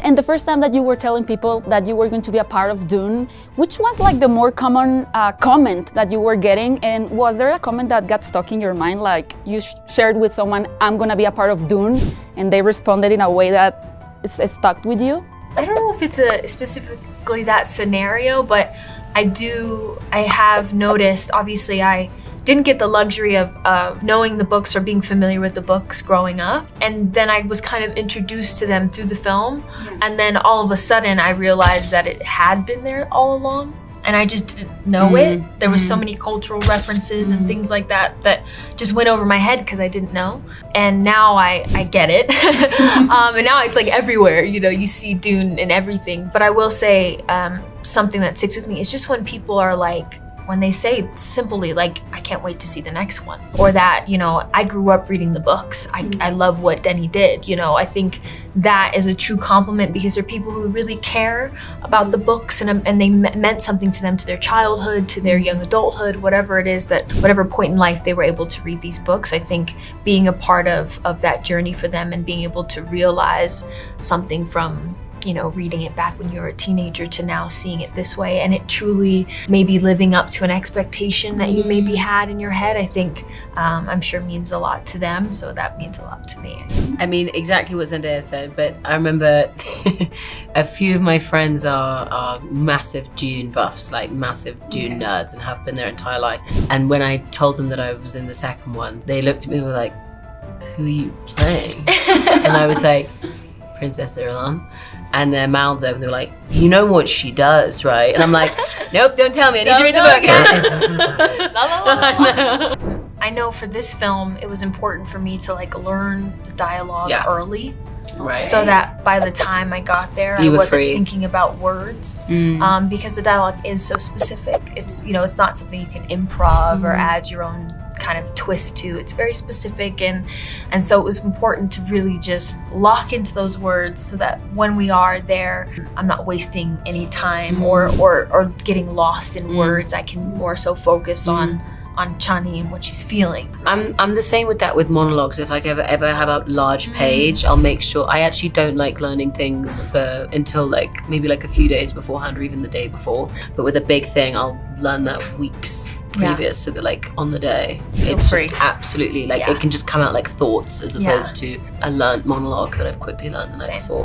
And the first time that you were telling people that you were going to be a part of Dune, which was like the more common comment that you were getting? And was there a comment that got stuck in your mind, like you shared with someone, I'm gonna be a part of Dune, and they responded in a way that is stuck with you? I don't know if it's specifically that scenario, but I have noticed, obviously I didn't get the luxury of knowing the books or being familiar with the books growing up. And then I was kind of introduced to them through the film. And then all of a sudden I realized that it had been there all along. And I just didn't know it. There was so many cultural references and things like that that just went over my head because I didn't know. And now I get it. And now it's like everywhere, you know, you see Dune and everything. But I will say something that sticks with me is just when people are like, when they say simply like, I can't wait to see the next one. Or that, you know, I grew up reading the books. I love what Denny did. You know, I think that is a true compliment because there are people who really care about the books and they meant something to them, to their childhood, to their young adulthood, whatever it is, that whatever point in life they were able to read these books. I think being a part of that journey for them and being able to realize something from, you know, reading it back when you were a teenager to now seeing it this way, and it truly maybe living up to an expectation that you maybe had in your head, I think I'm sure means a lot to them, so that means a lot to me. I mean, exactly what Zendaya said, but I remember a few of my friends are massive Dune buffs, like massive Dune nerds, and have been their entire life. And when I told them that I was in the second one, they looked at me and were like, who are you playing? And I was like, Princess Irulan. And their mouths open, they were like, you know what she does, right? And I'm like, nope, don't tell me, I need to read the book. La, la, la. I know for this film, it was important for me to like learn the dialogue early. Right. So that by the time I got there, I wasn't thinking about words because the dialogue is so specific. It's, you know, it's not something you can improv or add your own kind of twist to. It's very specific, and so it was important to really just lock into those words so that when we are there, I'm not wasting any time or getting lost in words. I can more so focus on Chani and what she's feeling. I'm the same with that with monologues. If I ever have a large page, I'll make sure. I actually don't like learning things until like maybe like a few days beforehand or even the day before. But with a big thing, I'll learn that weeks previous, so that like on the day, it's just absolutely like it can just come out like thoughts as opposed to a learned monologue that I've quickly learned the night before.